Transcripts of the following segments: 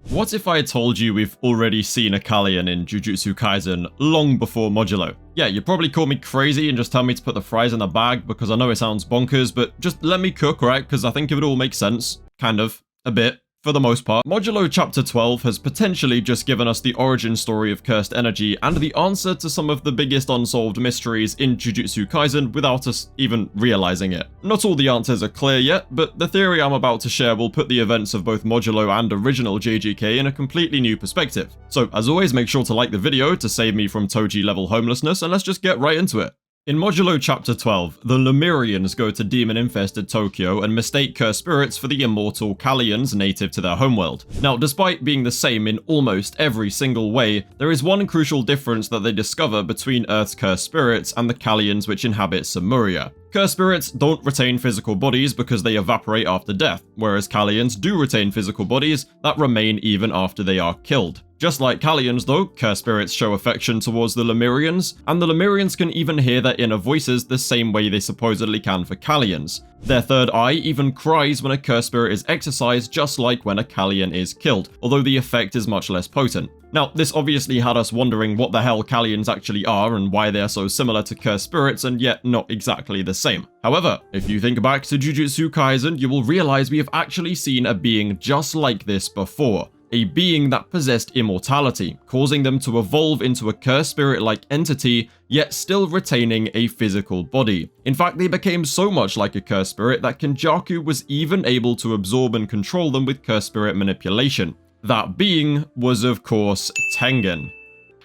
What if I told you we've already seen a Kaliyan in Jujutsu Kaisen long before Modulo? Yeah, you'd probably call me crazy and just tell me to put the fries in the bag because I know it sounds bonkers, but just let me cook, right? Because I think it would all make sense. Kind of. A bit. For the most part. Modulo Chapter 12 has potentially just given us the origin story of cursed energy and the answer to some of the biggest unsolved mysteries in Jujutsu Kaisen without us even realizing it. Not all the answers are clear yet, but the theory I'm about to share will put the events of both Modulo and original JJK in a completely new perspective. So as always, make sure to like the video to save me from toji level homelessness, and let's just get right into it. In Modulo Chapter 12, the Lemurians go to demon-infested Tokyo and mistake cursed spirits for the immortal Kaliyans native to their homeworld. Now, despite being the same in almost every single way, there is one crucial difference that they discover between Earth's cursed spirits and the Kaliyans which inhabit Samuria. Cursed spirits don't retain physical bodies because they evaporate after death, whereas Kaliyans do retain physical bodies that remain even after they are killed. Just like Kaliyans though, cursed spirits show affection towards the Lemurians, and the Lemurians can even hear their inner voices the same way they supposedly can for Kaliyans. Their third eye even cries when a cursed spirit is exorcised, just like when a Kaliyan is killed, although the effect is much less potent. Now, this obviously had us wondering what the hell Kaliyans actually are and why they are so similar to cursed spirits and yet not exactly the same. However, if you think back to Jujutsu Kaisen, you will realize we have actually seen a being just like this before. A being that possessed immortality, causing them to evolve into a cursed spirit-like entity, yet still retaining a physical body. In fact, they became so much like a cursed spirit that Kenjaku was even able to absorb and control them with cursed spirit manipulation. That being was, of course, Tengen.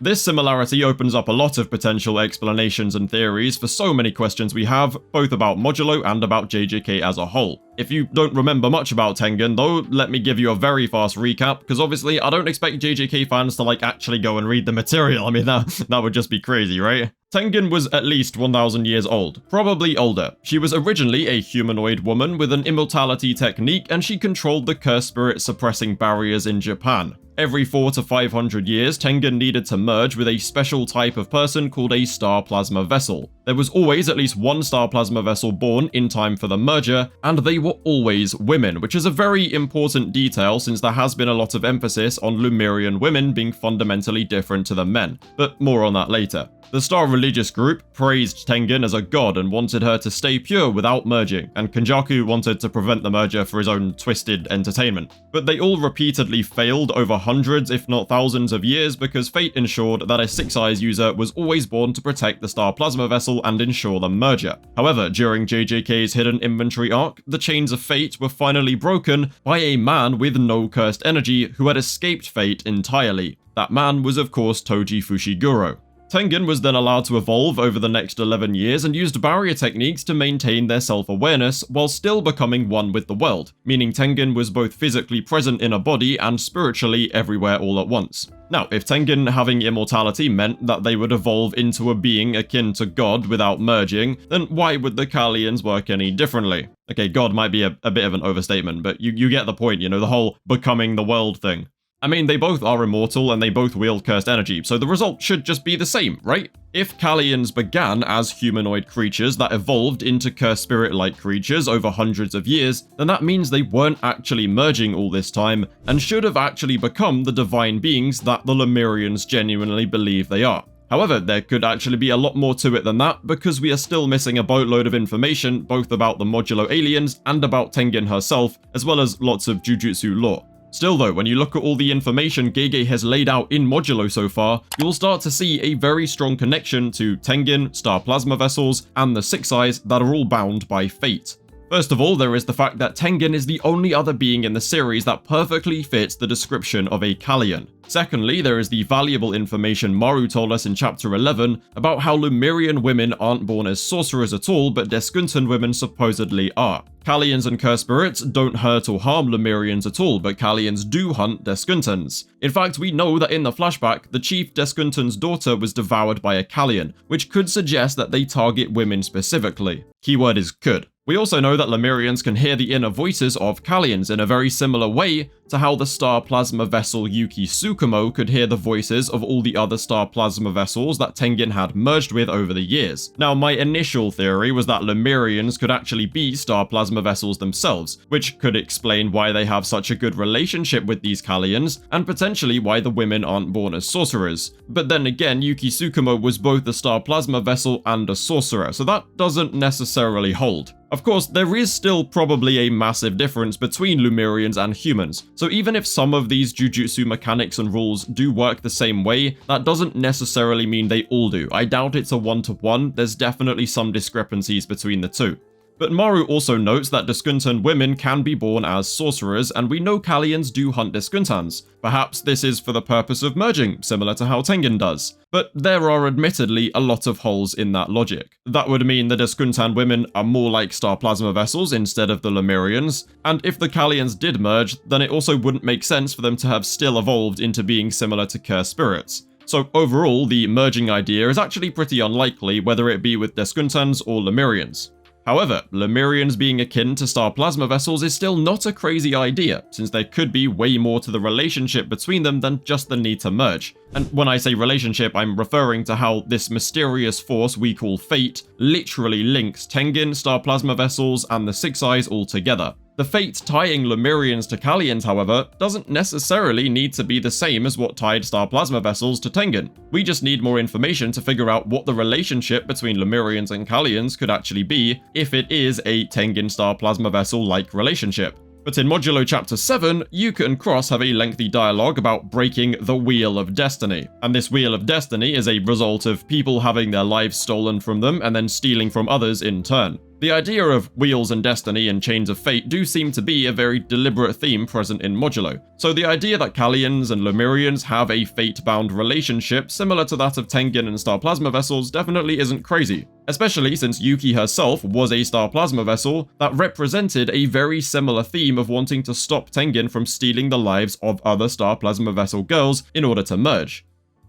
This similarity opens up a lot of potential explanations and theories for so many questions we have, both about Modulo and about JJK as a whole. If you don't remember much about Tengen though, let me give you a very fast recap, because obviously I don't expect JJK fans to actually go and read the material. I mean, that would just be crazy, right? Tengen was at least 1,000 years old, probably older. She was originally a humanoid woman with an immortality technique, and she controlled the cursed spirit suppressing barriers in Japan. Every 400 to 500 years, Tengen needed to merge with a special type of person called a star plasma vessel. There was always at least one star plasma vessel born in time for the merger, and they were always women, which is a very important detail since there has been a lot of emphasis on Lemurian women being fundamentally different to the men, but more on that later. The star religious group praised Tengen as a god and wanted her to stay pure without merging, and Kenjaku wanted to prevent the merger for his own twisted entertainment. But they all repeatedly failed over hundreds if not thousands of years because fate ensured that a Six Eyes user was always born to protect the star plasma vessel and ensure the merger. However, during JJK's hidden inventory arc, the chains of fate were finally broken by a man with no cursed energy who had escaped fate entirely. That man was of course Toji Fushiguro. Tengen was then allowed to evolve over the next 11 years and used barrier techniques to maintain their self-awareness while still becoming one with the world, meaning Tengen was both physically present in a body and spiritually everywhere all at once. Now, if Tengen having immortality meant that they would evolve into a being akin to God without merging, then why would the Kaliyans work any differently? Okay, God might be a bit of an overstatement, but you get the point, you know, the whole becoming the world thing. I mean, they both are immortal and they both wield cursed energy, so the result should just be the same, right? If Kaliyans began as humanoid creatures that evolved into cursed spirit-like creatures over hundreds of years, then that means they weren't actually merging all this time and should have actually become the divine beings that the Lemurians genuinely believe they are. However, there could actually be a lot more to it than that because we are still missing a boatload of information both about the Modulo aliens and about Tengen herself, as well as lots of Jujutsu lore. Still though, when you look at all the information Gege has laid out in Modulo so far, you'll start to see a very strong connection to Tengen, star plasma vessels, and the Six Eyes that are all bound by fate. First of all, there is the fact that Tengen is the only other being in the series that perfectly fits the description of a Kaliyan. Secondly, there is the valuable information Maru told us in chapter 11 about how Lemurian women aren't born as sorcerers at all, but Deskuntan women supposedly are. Kaliyans and cursed spirits don't hurt or harm Lemurians at all, but Kaliyans do hunt Deskuntans. In fact, we know that in the flashback, the chief Deskuntan's daughter was devoured by a Kaliyan, which could suggest that they target women specifically. Keyword is could. We also know that Lemurians can hear the inner voices of Kaliyans in a very similar way to how the star plasma vessel Yuki Tsukumo could hear the voices of all the other star plasma vessels that Tengen had merged with over the years. Now, my initial theory was that Lemurians could actually be star plasma vessels themselves, which could explain why they have such a good relationship with these Kaliyans, and potentially why the women aren't born as sorcerers. But then again, Yuki Tsukumo was both a star plasma vessel and a sorcerer, so that doesn't necessarily hold. Of course, there is still probably a massive difference between Lemurians and humans, so even if some of these jujutsu mechanics and rules do work the same way, that doesn't necessarily mean they all do. I doubt it's a one-to-one, there's definitely some discrepancies between the two. But Maru also notes that Deskuntan women can be born as sorcerers, and we know Kaliyans do hunt Deskuntans. Perhaps this is for the purpose of merging, similar to how Tengen does. But there are admittedly a lot of holes in that logic. That would mean the Deskuntan women are more like star plasma vessels instead of the Lemurians, and if the Kaliyans did merge, then it also wouldn't make sense for them to have still evolved into being similar to cursed spirits. So overall, the merging idea is actually pretty unlikely, whether it be with Deskuntans or Lemurians. However, Lemurians being akin to star plasma vessels is still not a crazy idea, since there could be way more to the relationship between them than just the need to merge. And when I say relationship, I'm referring to how this mysterious force we call fate literally links Tengen, star plasma vessels, and the Six Eyes all together. The fate tying Lemurians to Kaliyans, however, doesn't necessarily need to be the same as what tied star plasma vessels to Tengen. We just need more information to figure out what the relationship between Lemurians and Kaliyans could actually be if it is a Tengen star plasma vessel-like relationship. But in Modulo Chapter 7, Yuka and Cross have a lengthy dialogue about breaking the Wheel of Destiny. And this Wheel of Destiny is a result of people having their lives stolen from them and then stealing from others in turn. The idea of wheels and destiny and chains of fate do seem to be a very deliberate theme present in Modulo. So the idea that Kaliyans and Lemurians have a fate-bound relationship similar to that of Tengen and star plasma vessels definitely isn't crazy. Especially since Yuki herself was a star plasma vessel that represented a very similar theme of wanting to stop Tengen from stealing the lives of other star plasma vessel girls in order to merge.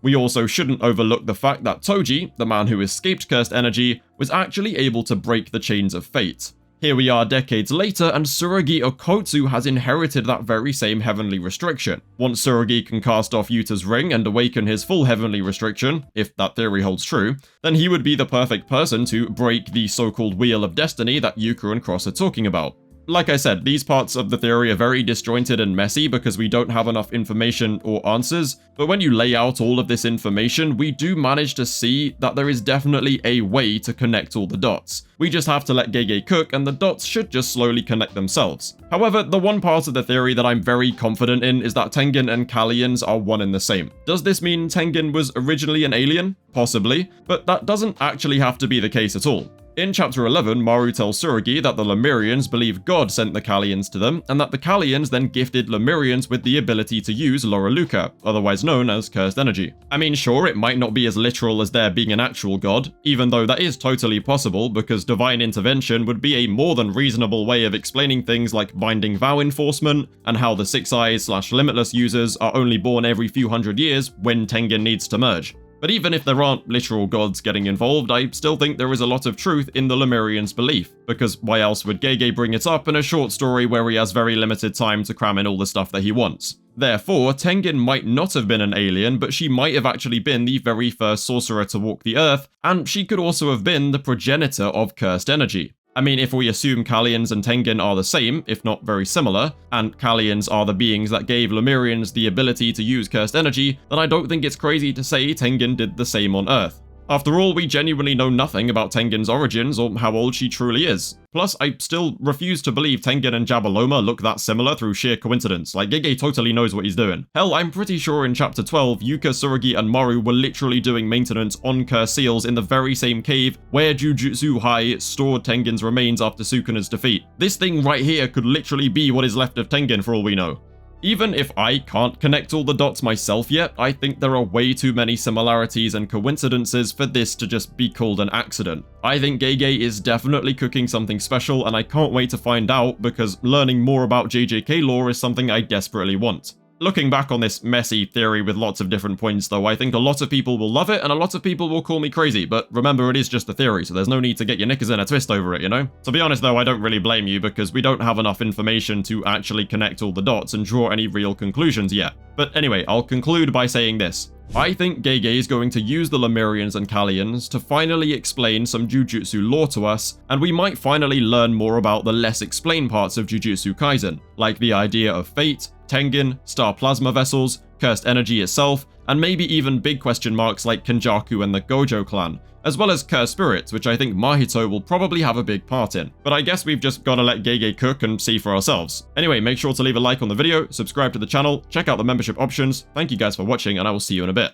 We also shouldn't overlook the fact that Toji, the man who escaped cursed energy, was actually able to break the chains of fate. Here we are decades later, and Tsurugi Okotsu has inherited that very same heavenly restriction. Once Tsurugi can cast off Yuta's ring and awaken his full heavenly restriction, if that theory holds true, then he would be the perfect person to break the so-called Wheel of Destiny that Yuka and Cross are talking about. Like I said, these parts of the theory are very disjointed and messy because we don't have enough information or answers, but when you lay out all of this information, we do manage to see that there is definitely a way to connect all the dots. We just have to let Gege cook and the dots should just slowly connect themselves. However, the one part of the theory that I'm very confident in is that Tengen and Kaliyans are one and the same. Does this mean Tengen was originally an alien? Possibly, but that doesn't actually have to be the case at all. In Chapter 11, Maru tells Tsurugi that the Lemurians believe God sent the Kaliyans to them, and that the Kaliyans then gifted Lemurians with the ability to use Loraluka, otherwise known as cursed energy. I mean, sure, it might not be as literal as there being an actual god, even though that is totally possible because divine intervention would be a more than reasonable way of explaining things like binding vow enforcement, and how the Six Eyes/Limitless users are only born every few hundred years when Tengen needs to merge. But even if there aren't literal gods getting involved, I still think there is a lot of truth in the Lemurians' belief, because why else would Gege bring it up in a short story where he has very limited time to cram in all the stuff that he wants? Therefore, Tengen might not have been an alien, but she might have actually been the very first sorcerer to walk the earth, and she could also have been the progenitor of cursed energy. I mean, if we assume Kaliyans and Tengen are the same, if not very similar, and Kaliyans are the beings that gave Lemurians the ability to use cursed energy, then I don't think it's crazy to say Tengen did the same on Earth. After all, we genuinely know nothing about Tengen's origins or how old she truly is. Plus, I still refuse to believe Tengen and Jabaloma look that similar through sheer coincidence. Like, Gege totally knows what he's doing. Hell, I'm pretty sure in Chapter 12, Yuka, Tsurugi, and Maru were literally doing maintenance on cursed seals in the very same cave where Jujutsu High stored Tengen's remains after Sukuna's defeat. This thing right here could literally be what is left of Tengen for all we know. Even if I can't connect all the dots myself yet, I think there are way too many similarities and coincidences for this to just be called an accident. I think Gege is definitely cooking something special, and I can't wait to find out because learning more about JJK lore is something I desperately want. looking back on this messy theory with lots of different points though, I think a lot of people will love it and a lot of people will call me crazy, but remember it is just a theory, so there's no need to get your knickers in a twist over it, you know? To be honest though, I don't really blame you because we don't have enough information to actually connect all the dots and draw any real conclusions yet. But anyway, I'll conclude by saying this. I think Gege is going to use the Lemurians and Kaliyans to finally explain some Jujutsu lore to us, and we might finally learn more about the less explained parts of Jujutsu Kaisen, like the idea of fate, Tengen, star plasma vessels, cursed energy itself, and maybe even big question marks like Kenjaku and the Gojo clan, as well as cursed spirits, which I think Mahito will probably have a big part in. But I guess we've just gotta let Gege cook and see for ourselves. Anyway, make sure to leave a like on the video, subscribe to the channel, check out the membership options. Thank you guys for watching, and I will see you in a bit.